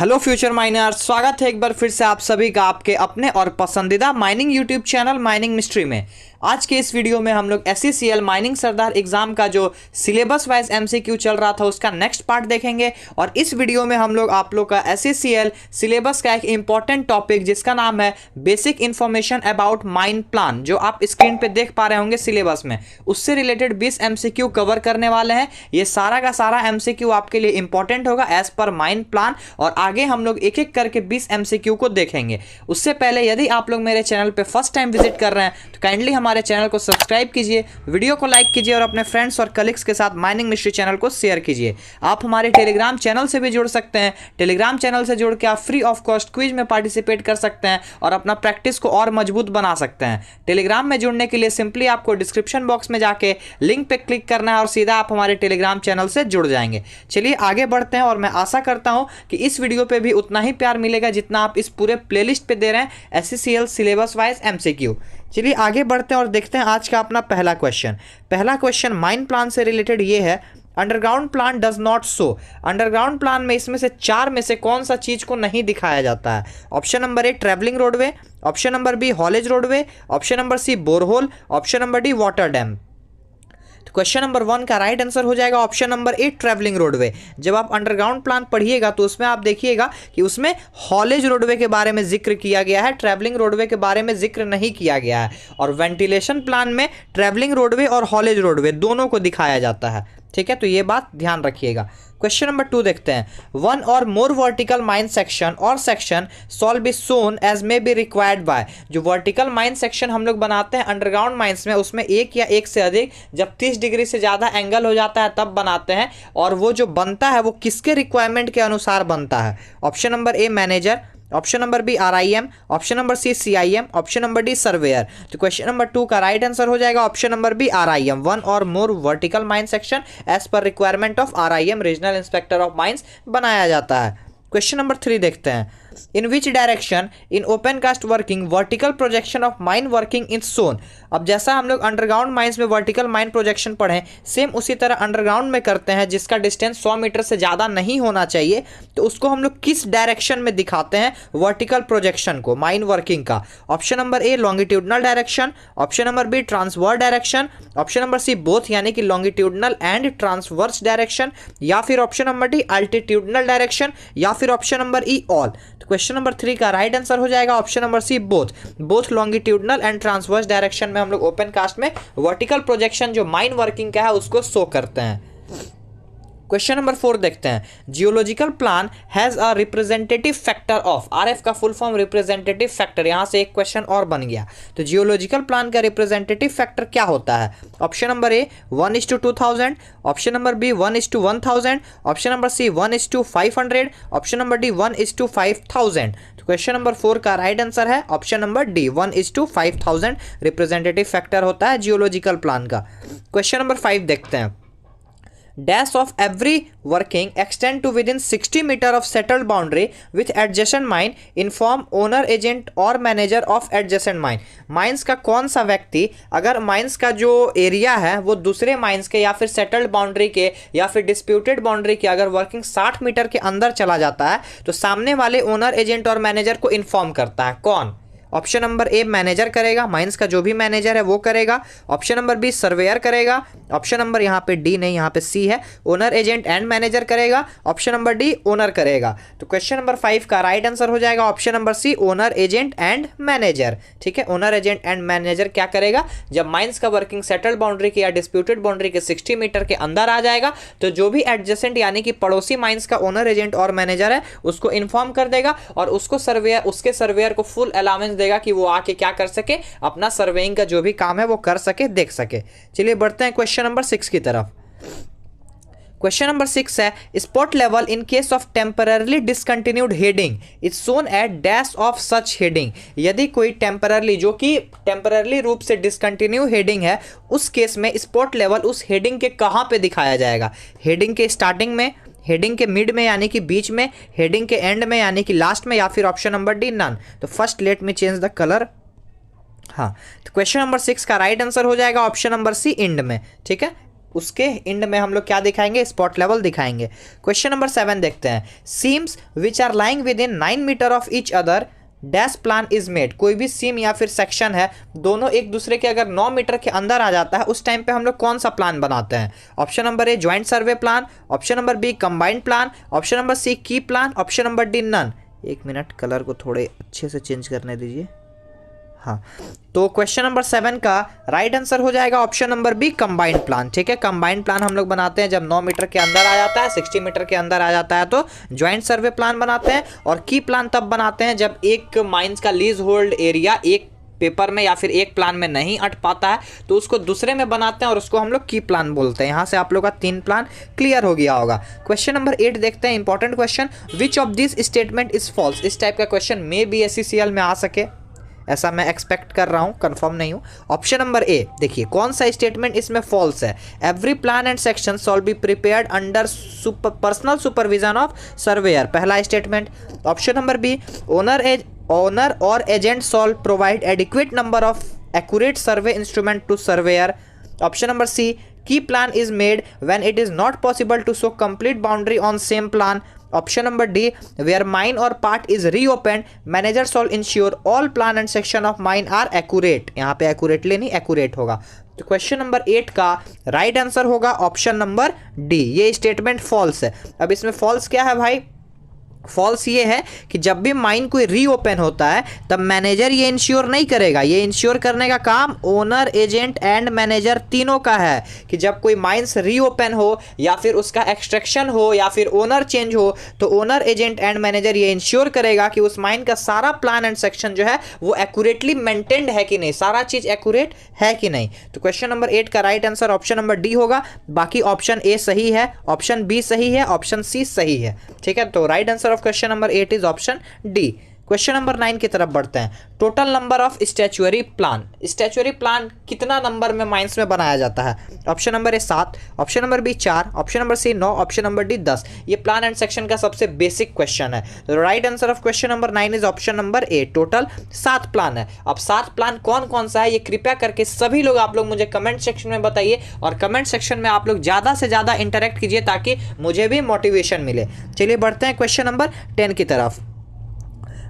Hello future miners, स्वागत है एक बार फिर से आप सभी का आपके अपने और पसंदीदा mining YouTube channel mining mystery में। आज के इस वीडियो में हम लोग SCCL माइनिंग सरदार एग्जाम का जो सिलेबस वाइज MCQ चल रहा था उसका नेक्स्ट पार्ट देखेंगे। और इस वीडियो में हम लोग आप लोग का SCCL सिलेबस का एक इंपॉर्टेंट टॉपिक जिसका नाम है basic information about mine plan, जो आप स्क्रीन पे देख पा रहे होंगे सिलेबस में, उससे रिलेटेड 20 MCQ कवर करने वाले हैं। ये सारा का सारा MCQ आपके लिए इंपॉर्टेंट होगा एज पर माइन प्लान, और आगे हम लोग एक एक करके 20 MCQ को देखेंगे। उससे पहले यदि आप लोग मेरे चैनल पे फर्स्ट टाइम विजिट कर रहे हैं तो काइंडली हमारे चैनल को सब्सक्राइब कीजिए, वीडियो को लाइक कीजिए और अपने फ्रेंड्स और कलीग्स के साथ माइनिंग मिस्ट्री चैनल को शेयर कीजिए। आप हमारे टेलीग्राम चैनल से भी जुड़ सकते हैं। टेलीग्राम चैनल से जुड़ के आप फ्री ऑफ कॉस्ट क्विज में पार्टिसिपेट कर सकते हैं और अपना प्रैक्टिस को और मजबूत बना सकते हैं। टेलीग्राम में जुड़ने के लिए सिंपली आपको डिस्क्रिप्शन बॉक्स में जाके लिंक पे क्लिक करना है और सीधा आप हमारे टेलीग्राम चैनल से जुड़ जाएंगे। चलिए आगे बढ़ते हैं और मैं आशा करता हूं कि इस वीडियो पे भी उतना ही प्यार मिलेगा जितना आप इस पूरे प्लेलिस्ट पे दे रहे हैं SCCL सिलेबस वाइज MCQ। चलिए आगे बढ़ते हैं और देखते हैं आज का अपना पहला क्वेश्चन माइन प्लान से रिलेटेड ये है, underground plan does not show. Underground plan में इसमें से चार में से कौन सा चीज को नहीं दिखाया जाता है? Option number A travelling roadway, option number B haulage roadway, option number C borehole, option number D water dam. Question number 1 का राइट आंसर हो जाएगा ऑप्शन नंबर 8 ट्रैवलिंग रोडवे। जब आप अंडरग्राउंड प्लान पढ़िएगा तो उसमें आप देखिएगा कि उसमें हॉलेज रोडवे के बारे में जिक्र किया गया है, ट्रैवलिंग रोडवे के बारे में जिक्र नहीं किया गया है। और वेंटिलेशन प्लान में ट्रैवलिंग रोडवे और हॉलेज रोडवे दोनों को दिखाया जाता है। ठीक है, तो ये बात ध्यान रखिएगा। क्वेश्चन नंबर 2 देखते हैं, वन और मोर वर्टिकल माइन सेक्शन और section shall be shown as may be required by. जो वर्टिकल माइन सेक्शन हम लोग बनाते हैं अंडरग्राउंड माइंस में, उसमें एक या एक से अधिक, जब 30 डिग्री से ज़्यादा एंगल हो जाता है तब बनाते हैं। और वो जो बनता है वो किसके रिक्वायरमेंट के अनुसार बनता है? Option number A manager, option number B RIM, option number C CIM, option number D surveyor. तो क्वेश्चन नंबर 2 का राइट आंसर हो जाएगा option number B RIM, one और more vertical mine section as per requirement of RIM regional inspector of mines बनाया जाता है। Question number 3 देखते हैं, in which direction in open cast working vertical projection of mine working in सोन। अब जैसा हम लोग अंडरग्राउंड माइंस में वर्टिकल माइन प्रोजेक्शन पढ़े, सेम उसी तरह अंडरग्राउंड में करते हैं, जिसका डिस्टेंस 100 मीटर से ज़्यादा नहीं होना चाहिए। तो उसको हम लोग किस डायरेक्शन में दिखाते हैं वर्टिकल प्रोजेक्शन को माइन वर्किंग का? Option number A longitudinal direction, option number B transverse direction, option number C both यानी कि लॉन्गिट्यूडनल एंड ट्रांसवर्स डायरेक्शन, या फिर option number D altitudinal direction, या फिर ऑप्शन नंबर ई ऑल। तो question number 3 का right answer हो जाएगा option number C both longitudinal and transverse direction में हम लोग ओपन कास्ट में वर्टिकल प्रोजेक्शन जो माइन वर्किंग का है उसको शो करते हैं। क्वेश्चन नंबर 4 देखते हैं, geological plan has a representative factor of. RF का फुल फॉर्म रिप्रेजेंटेटिव फैक्टर, यहां से एक क्वेश्चन और बन गया। तो जियोलॉजिकल प्लान का रिप्रेजेंटेटिव फैक्टर क्या होता है? Option number A 1:2000, option number B 1:1000, option number C 1:500, option number D 1:5000। तो क्वेश्चन नंबर 4 का राइट आंसर है option number D 1:5000 representative factor होता है जियोलॉजिकल प्लान का। क्वेश्चन नंबर 5 देखते हैं, dash of every working extend to within 60 meter of settled boundary with adjacent mine inform owner agent और manager of adjacent mine। Mines का कौन सा व्यक्ति अगर माइंस का जो एरिया है वो दूसरे माइंस के या फिर सेटल्ड बाउंड्री के या फिर डिस्प्यूटेड बाउंड्री के अगर वर्किंग 60 मीटर के अंदर चला जाता है तो सामने वाले ओनर एजेंट और मैनेजर को इन्फॉर्म करता है? कौन? ऑप्शन नंबर ए मैनेजर करेगा, माइंस का जो भी मैनेजर है वो करेगा, ऑप्शन नंबर बी सर्वेयर करेगा, ऑप्शन नंबर यहाँ पे डी नहीं यहाँ पे सी है, ओनर एजेंट एंड मैनेजर करेगा, ऑप्शन नंबर डी ओनर करेगा। तो क्वेश्चन नंबर 5 का राइट आंसर हो जाएगा option number C owner agent and manager. ठीक है, ओनर एजेंट एंड मैनेजर क्या करेगा? जब माइंस का वर्किंग सेटल्ड बाउंड्री के या डिस्प्यूटेड बाउंड्री के 60 मीटर के अंदर आ जाएगा तो जो भी एडजेसेंट यानी कि पड़ोसी माइंस का ओनर एजेंट और मैनेजर है उसको इन्फॉर्म कर देगा और उसको उसके सर्वेयर को फुल अलाउंस देगा कि वो आके क्या कर सके, अपना सर्वेइंग का जो भी काम है वो कर सके, देख सके। चलिए बढ़ते हैं क्वेश्चन नंबर 6 की तरफ। क्वेश्चन नंबर 6 है, spot level in case of temporarily discontinued heading is shown at dash of such heading. यदि कोई टेम्पररली जो कि टेम्पररली रूप से डिसकंटिन्यू हेडिंग है उस केस में स्पॉट लेवल उस हेडिंग के कहां पे दिखाया जाएगा? हेडिंग के स्टार्टिंग में, हेडिंग के मिड में यानी कि बीच में, हेडिंग के एंड में यानी कि लास्ट में, या फिर ऑप्शन नंबर डी नन। तो first let me change the colour. हाँ, तो क्वेश्चन नंबर 6 का राइट आंसर हो जाएगा ऑप्शन नंबर सी एंड में। ठीक है, उसके एंड में हम लोग क्या दिखाएंगे, स्पॉट लेवल दिखाएंगे। क्वेश्चन नंबर 7 देखते हैं। Seams which are lying within 9 metre of each other dash plan is made. कोई भी सीम या फिर सेक्शन है, दोनों एक दूसरे के अगर 9 मीटर के अंदर आ जाता है, उस टाइम पे हम लोग कौन सा प्लान बनाते हैं। Option number A joint survey plan, option number B combined plan, option number C key plan, option number D none. एक मिनट, कलर को थोड़े अच्छे से चेंज करने दीजिए। हाँ, तो क्वेश्चन नंबर 7 का राइट आंसर हो जाएगा option number B combined plan. ठीक है, कंबाइंड प्लान हम लोग बनाते हैं जब 9 मीटर के अंदर आ जाता है, 60 मीटर के अंदर आ जाता है तो ज्वाइंट सर्वे प्लान बनाते हैं, और की प्लान तब बनाते हैं जब एक माइंस का लीज होल्ड एरिया एक पेपर में या फिर एक प्लान में नहीं अट पाता है तो उसको दूसरे में बनाते हैं और उसको हम लोग की प्लान बोलते हैं। यहां से आप लोग का 3 प्लान क्लियर हो गया होगा। क्वेश्चन नंबर 8 देखते हैं, important question. Which of this statement is false. इस टाइप का क्वेश्चन मे बी SCCL में आ सके, ऐसा मैं एक्सपेक्ट कर रहा हूं, कंफर्म नहीं हूं। ऑप्शन नंबर ए देखिए, कौन सा स्टेटमेंट इसमें फॉल्स है। Every plan and section shall be prepared under personal supervision of surveyor, पहला statement. Option number B, owner or agent shall provide adequate number of accurate survey instrument to surveyor. Option number C, key plan is made when it is not possible to show complete boundary on same plan. Option number D, where mine or part is reopened, manager shall ensure all plan and section of mine are accurate। यहाँ पे accurately नहीं, accurate होगा। तो question number 8 का right answer होगा option number D, ये statement false है। अब इसमें फॉल्स क्या है भाई, फॉल्स ये है कि जब भी माइन कोई रीओपन होता है तब मैनेजर ये इंश्योर नहीं करेगा। ये इंश्योर करने का काम ओनर, एजेंट एंड मैनेजर तीनों का है कि जब कोई माइंस रीओपन हो या फिर उसका एक्सट्रैक्शन हो या फिर ओनर चेंज हो तो ओनर, एजेंट एंड मैनेजर ये इंश्योर करेगा कि उस माइन का सारा प्लान एंड सेक्शन जो है वो एक्यूरेटली मेंटेन्ड है कि नहीं, सारा चीज एक्यूरेट है कि नहीं। तो क्वेश्चन नंबर 8 का right answer option number D होगा। बाकी ऑप्शन ए सही है, ऑप्शन बी सही है, ऑप्शन सी सही है। ठीक है, तो right answer of question number 8 is option D. Question number 9 की तरफ बढ़ते हैं। Total number of statutory plan. Statutory plan कितना नंबर में माइंस में बनाया जाता है। Option number A 7, option number B 4, option number C 9, option number D 10। ये प्लान एंड सेक्शन का सबसे बेसिक क्वेश्चन है। तो right answer of question number 9 is option number A, total 7 plan है। अब 7 प्लान कौन कौन सा है ये कृपया करके सभी लोग आप लोग मुझे कमेंट सेक्शन में बताइए, और कमेंट सेक्शन में आप लोग ज्यादा से ज्यादा इंटरेक्ट कीजिए ताकि मुझे भी मोटिवेशन मिले। चलिए बढ़ते हैं क्वेश्चन नंबर 10 की तरफ।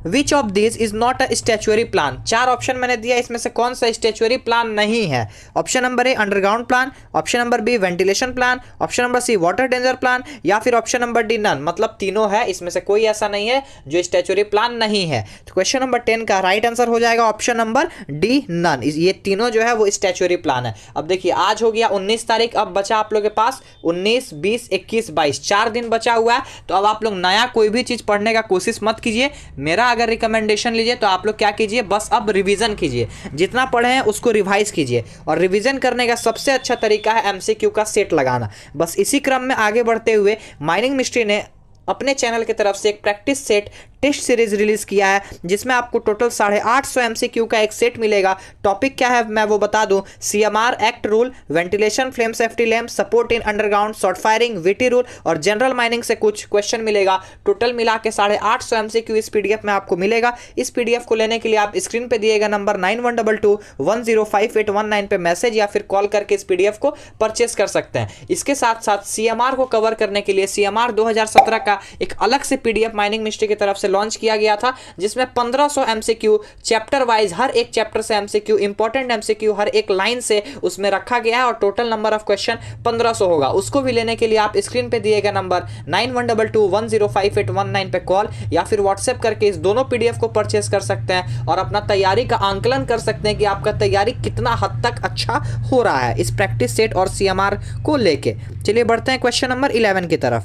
Which of this is not a statutory plan. 4 option मैंने दिया, इसमें से कौन सा स्टैच्यूअरी प्लान नहीं है। Option number A underground plan, option number B ventilation plan, option number C water danger plan, या फिर ऑप्शन नंबर डी नन। मतलब तीनों है, इसमें से कोई ऐसा नहीं है जो स्टैच्यूअरी प्लान नहीं है। तो क्वेश्चन नंबर 10 का राइट आंसर हो जाएगा ऑप्शन नंबर डी नन। ये तीनों जो है वो स्टैच्यूअरी प्लान है। अब देखिए, आज हो गया 19 तारीख, अब बचा आप लोग के पास 19, 20, 21, 22, 4 दिन बचा हुआ है। तो अब आप लोग नया कोई भी चीज पढ़ने का कोशिश मत कीजिए। मेरा अगर रिकमेंडेशन लीजिए तो आप लोग क्या कीजिए, बस अब रिवीजन कीजिए, जितना पढ़े हैं उसको रिवाइज कीजिए। और रिवीजन करने का सबसे अच्छा तरीका है MCQ का सेट लगाना। बस इसी क्रम में आगे बढ़ते हुए माइनिंग मिस्ट्री ने अपने चैनल की तरफ से एक practice set test series release किया है, जिसमें आपको टोटल 850 MCQ का एक सेट मिलेगा। टॉपिक क्या है मैं वो बता दूं, CMR act rule, ventilation, flame safety lamp, support in underground, short firing, VT rule और जनरल माइनिंग से कुछ क्वेश्चन मिलेगा। टोटल मिला के 850 MCQ इस PDF में आपको मिलेगा। इस PDF को लेने के लिए आप स्क्रीन पे दिए गए नंबर 9122105819 पे मैसेज या फिर कॉल करके इस PDF को परचेस कर सकते हैं। इसके साथ साथ CMR को कवर करने के लिए CMR 2017 का एक अलग से PDF माइनिंग मिस्ट्री की तरफ से लॉन्च किया गया था, जिसमें 1500 MCQ चैप्टर वाइज, हर एक चैप्टर से MCQ, इंपॉर्टेंट MCQ हर एक लाइन से उसमें रखा गया है और टोटल नंबर ऑफ क्वेश्चन 1500 होगा। उसको भी लेने के लिए आप स्क्रीन पे दिए गए नंबर 9122105819 पे कॉल या फिर व्हाट्सएप करके इस दोनों PDF को परचेस कर सकते हैं और अपना तैयारी का आंकलन कर सकते हैं कि आपका तैयारी कितना हद तक अच्छा हो रहा है इस प्रैक्टिस सेट और CMR को लेके। चलिए बढ़ते हैं क्वेश्चन नंबर 11 की तरफ।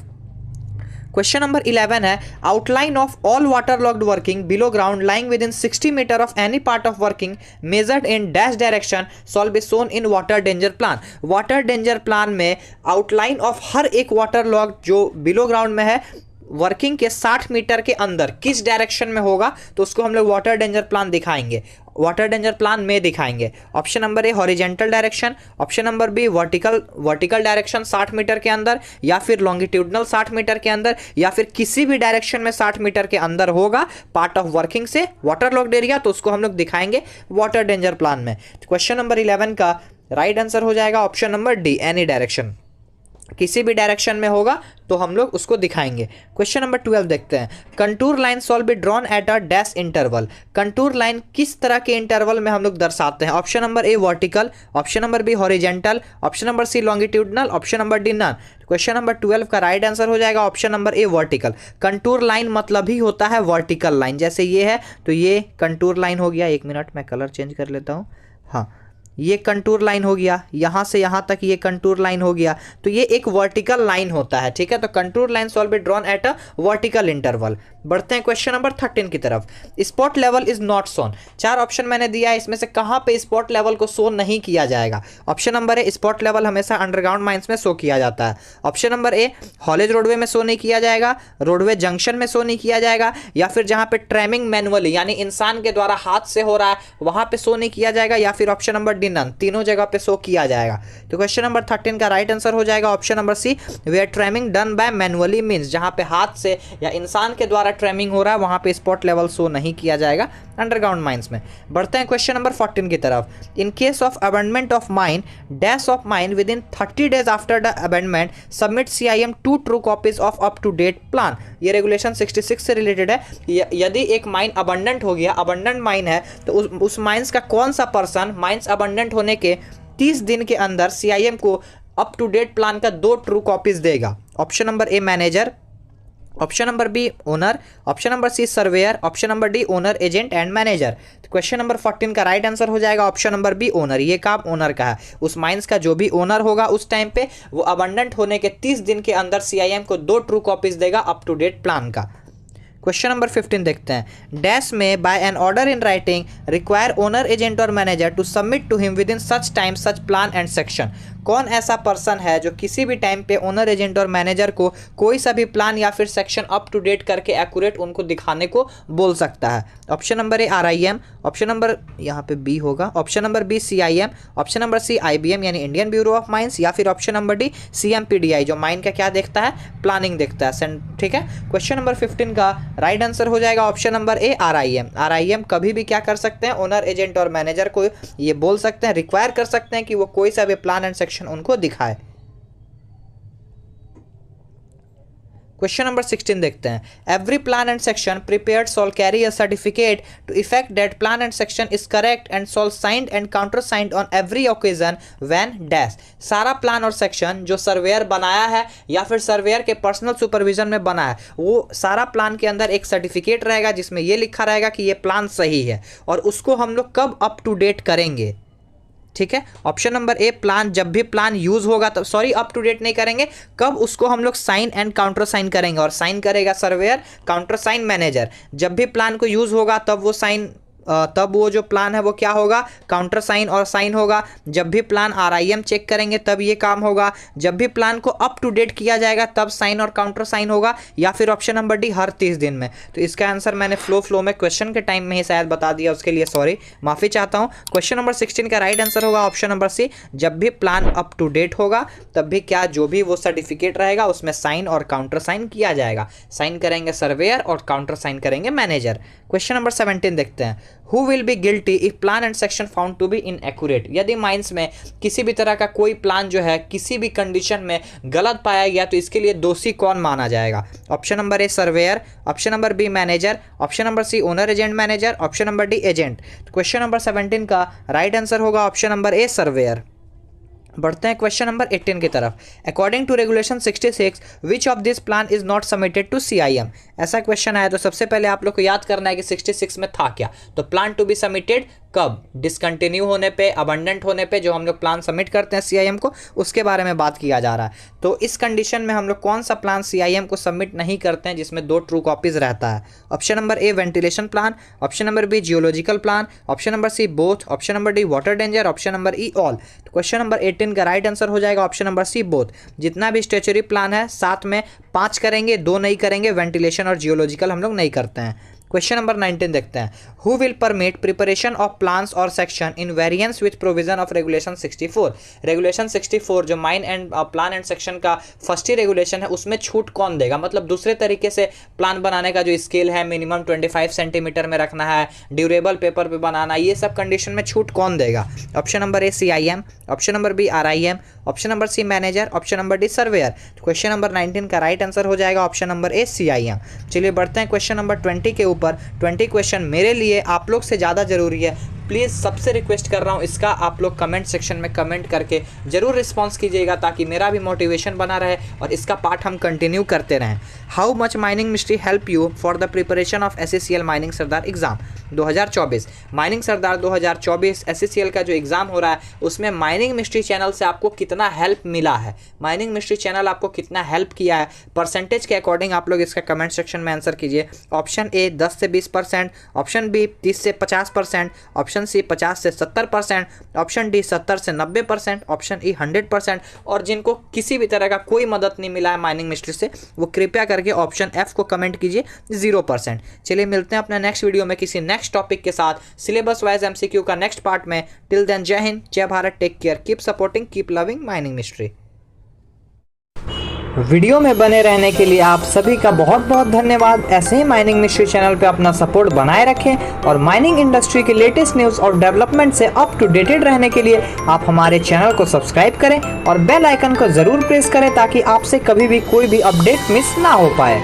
क्वेश्चन नंबर 11 है, outline of all waterlogged working below ground lying within 60 metre of any part of working measured in dash direction shall be shown in water danger plan. Water danger plan में outline of हर एक waterlogged जो below ground में है working के 60 metre के अंदर किस डायरेक्शन में होगा, तो उसको हम लोग वाटर डेंजर प्लान दिखाएंगे, वाटर डेंजर प्लान में दिखाएंगे। Option number A horizontal direction, option number B vertical direction 60 metre के अंदर, या फिर लॉन्गिट्यूडनल 60 मीटर के अंदर, या फिर किसी भी डायरेक्शन में 60 मीटर के अंदर होगा पार्ट ऑफ वर्किंग से वाटर लॉक्ड एरिया, तो उसको हम लोग दिखाएंगे वाटर डेंजर प्लान में। क्वेश्चन नंबर 11 का राइट आंसर हो जाएगा option number D, any direction, किसी भी डायरेक्शन में होगा तो हम लोग उसको दिखाएंगे। क्वेश्चन नंबर 12 देखते हैं। Contour line shall be drawn at a dash interval. Contour line किस तरह के इंटरवल में हम लोग दर्शाते हैं? Option number A vertical, option number B horizontal, option number C longitudinal, option number D none. Question number 12 का राइट आंसर हो जाएगा option number A vertical. Contour line मतलब ही होता है वर्टिकल लाइन, जैसे ये है तो ये कंटूर लाइन हो गया। एक मिनट मैं कलर चेंज कर लेता हूँ। हाँ, ये कंटूर लाइन हो गया, यहाँ से यहाँ तक ये कंटूर लाइन हो गया, तो ये एक वर्टिकल लाइन होता है। ठीक है, तो contour line shall be drawn at a vertical interval. बढ़ते हैं क्वेश्चन नंबर 13 की तरफ। Spot level is not shown. 4 option मैंने दिया है, इसमें से कहाँ पे स्पॉट लेवल को शो नहीं किया जाएगा? ऑप्शन नंबर ए स्पॉट लेवल हमेशा अंडरग्राउंड माइंस में शो किया जाता है। ऑप्शन नंबर ए हॉलेज रोडवे में शो नहीं किया जाएगा, रोडवे जंक्शन में शो नहीं किया जाएगा, या फिर जहाँ पे ट्रैमिंग मैनुअली यानी इंसान के द्वारा हाथ से हो रहा है वहाँ पे शो नहीं किया जाएगा, या फिर ऑप्शन नंबर डी नन, तीनों जगह पे शो किया जाएगा। तो क्वेश्चन नंबर 13 का राइट आंसर हो जाएगा option number C, where tramming done by manually means, जहां पे हाथ से या इंसान के द्वारा ट्रैमिंग हो रहा है वहां पे स्पॉट लेवल शो नहीं किया जाएगा अंडरग्राउंड माइंस में। बढ़ते हैं क्वेश्चन नंबर 14 की तरफ। In case of abandonment of mine dash of mine within 30 days after the abandonment submit CIM 2 true copies of up to date plan. ये regulation 66 से रिलेटेड है। यदि एक माइन अबंडेंट हो गया, अबंडेंट माइन है, तो उस माइंस का कौन सा पर्सन माइंस अबंडेंट होने के 30 दिन के अंदर CIM को अप टू डेट प्लान का 2 ट्रू कॉपीज देगा? Option number A manager, option number B owner, option number C surveyor, option number D owner agent and manager. तो क्वेश्चन नंबर 14 का राइट आंसर हो जाएगा ऑप्शन नंबर बी ओनर। ये काम owner का है। उस माइंस का जो भी ओनर होगा उस टाइम पे वो अबंडेंट होने के 30 दिन के अंदर CIM को 2 ट्रू कॉपीज देगा अप टू डेट प्लान का। क्वेश्चन नंबर 15 देखते हैं। डैश में by an order in writing require owner agent और manager to submit to him within such time such plan and section. कौन ऐसा person है जो किसी भी टाइम पे ओनर एजेंट और मैनेजर को कोई सा भी प्लान या फिर सेक्शन अप टू डेट करके एक्यूरेट उनको दिखाने को बोल सकता है? Option number A RIM, option number यहाँ पे बी होगा, option number B CIM, option number C IBM यानी इंडियन ब्यूरो ऑफ माइंस, या फिर ऑप्शन नंबर डी CMPDI जो माइन का क्या देखता है? प्लानिंग देखता है। ठीक है, क्वेश्चन नंबर 15 का राइट आंसर हो जाएगा option number A RIM। RIM कभी भी क्या कर सकते हैं? ओनर एजेंट और मैनेजर को ये बोल सकते हैं, रिक्वायर कर सकते हैं कि वो कोई सा भी प्लान एंड सेक्शन उनको दिखाए। क्वेश्चन नंबर 16 देखते हैं। Every plan and section prepared shall carry a certificate to effect that plan and section is correct and shall signed and counter signed on every occasion when dash. सारा plan और section जो surveyor बनाया है या फिर surveyor के personal supervision में बना है, वो सारा प्लान के अंदर एक सर्टिफिकेट रहेगा जिसमें ये लिखा रहेगा कि ये प्लान सही है, और उसको हम लोग कब अप टू डेट करेंगे? ठीक है, ऑप्शन नंबर ए प्लान जब भी प्लान यूज होगा तब, सॉरी अप टू डेट नहीं करेंगे, कब उसको हम लोग साइन एंड काउंटर साइन करेंगे, और साइन करेगा सर्वेयर, काउंटर साइन मैनेजर। जब भी प्लान को यूज होगा तब वो साइन, तब वो जो प्लान है वो क्या होगा? काउंटर साइन और साइन होगा। जब भी प्लान RIM चेक करेंगे तब ये काम होगा। जब भी प्लान को अप टू डेट किया जाएगा तब साइन और काउंटर साइन होगा, या फिर ऑप्शन नंबर डी हर 30 दिन में। तो इसका आंसर मैंने फ्लो में क्वेश्चन के टाइम में ही शायद बता दिया, उसके लिए सॉरी, माफ़ी चाहता हूँ। क्वेश्चन नंबर 16 का राइट आंसर होगा ऑप्शन नंबर सी, जब भी प्लान अप टू डेट होगा तब भी क्या जो भी वो सर्टिफिकेट रहेगा उसमें साइन और काउंटर साइन किया जाएगा। साइन करेंगे सर्वेयर और काउंटर साइन करेंगे मैनेजर। क्वेश्चन नंबर 17 देखते हैं। Who will be guilty if plan and section found to be inaccurate? यदि माइंस में किसी भी तरह का कोई प्लान जो है किसी भी कंडीशन में गलत पाया गया तो इसके लिए दोषी कौन माना जाएगा? Option number A surveyor, option number B manager, option number C owner agent manager, option number D agent. तो क्वेश्चन नंबर 17 का राइट आंसर होगा ऑप्शन नंबर ए सर्वेयर। बढ़ते हैं क्वेश्चन नंबर 18 की तरफ। According to regulation 66 which of this plan is not submitted to CIM? ऐसा question आया तो सबसे पहले आप लोग को याद करना है कि 66 में था क्या। तो प्लान टू बी सबमिटेड कब? डिसकंटिन्यू होने पे, अबंडेंट होने पे जो हम लोग प्लान सबमिट करते हैं CIM को, उसके बारे में बात किया जा रहा है। तो इस कंडीशन में हम लोग कौन सा प्लान CIM को सबमिट नहीं करते हैं जिसमें 2 ट्रू कॉपीज रहता है? Option number A ventilation plan, option number B geological plan, option number C both, option number D water danger, option number E all. तो क्वेश्चन नंबर 18 का राइट आंसर हो जाएगा ऑप्शन नंबर सी बोथ। जितना भी statutory plan है 7 में 5 करेंगे, 2 नहीं करेंगे, वेंटिलेशन और जियोलॉजिकल हम लोग नहीं करते हैं। क्वेश्चन नंबर 19 देखते हैं। Who will permit preparation of plans और section in variance with provision of regulation 64। Regulation 64 जो mine and plan and section का फर्स्ट ही रेगुलेशन है, उसमें छूट कौन देगा? मतलब दूसरे तरीके से प्लान बनाने का जो स्केल है मिनिमम 25 सेंटीमीटर में रखना है, ड्यूरेबल पेपर पे बनाना, ये सब कंडीशन में छूट कौन देगा? Option number A CIM, option number B RIM, option number C manager, option number D surveyor. Question number 19 का राइट आंसर हो जाएगा ऑप्शन नंबर ए CIM। चलिए बढ़ते हैं क्वेश्चन नंबर 20 के ऊपर। 20 क्वेश्चन मेरे लिए आप लोग से ज़्यादा जरूरी है, प्लीज़ सबसे रिक्वेस्ट कर रहा हूँ इसका आप लोग कमेंट सेक्शन में कमेंट करके ज़रूर रिस्पॉन्स कीजिएगा ताकि मेरा भी मोटिवेशन बना रहे और इसका पार्ट हम कंटिन्यू करते रहें। How much mining mystery help you for the preparation of SCCL mining Sardar exam 2024। Mining Sardar 2024 SCCL का जो एग्ज़ाम हो रहा है उसमें माइनिंग मिस्ट्री चैनल से आपको कितना हेल्प मिला है, माइनिंग मिस्ट्री चैनल आपको कितना हेल्प किया है, परसेंटेज के अकॉर्डिंग आप लोग इसका कमेंट सेक्शन में आंसर कीजिए। ऑप्शन ए 10 से 20%, ऑप्शन बी 30 से 50%, ऑप्शन सी 50 से 70%, ऑप्शन डी 70 से 90%, ऑप्शन ई 100%। और जिनको किसी भी तरह का कोई मदद नहीं मिला है माइनिंग मिस्ट्री से वो कृपया करके ऑप्शन एफ को कमेंट कीजिए 0%। चलिए मिलते हैं अपने नेक्स्ट वीडियो में किसी नेक्स्ट टॉपिक के साथ सिलेबस वाइज MCQ का नेक्स्ट पार्ट में। टिल देन जय हिंद, जय Bharat, take care, keep supporting, keep loving mining mystery. Video में बने रहने के लिए आप सभी का बहुत बहुत धन्यवाद। ऐसे ही माइनिंग मिस्ट्री चैनल पे अपना सपोर्ट बनाए रखें और माइनिंग इंडस्ट्री के लेटेस्ट न्यूज़ और डेवलपमेंट से अप टू डेटेड रहने के लिए आप हमारे चैनल को सब्सक्राइब करें और बेल आइकन को ज़रूर प्रेस करें ताकि आपसे कभी भी कोई भी अपडेट मिस ना हो पाए।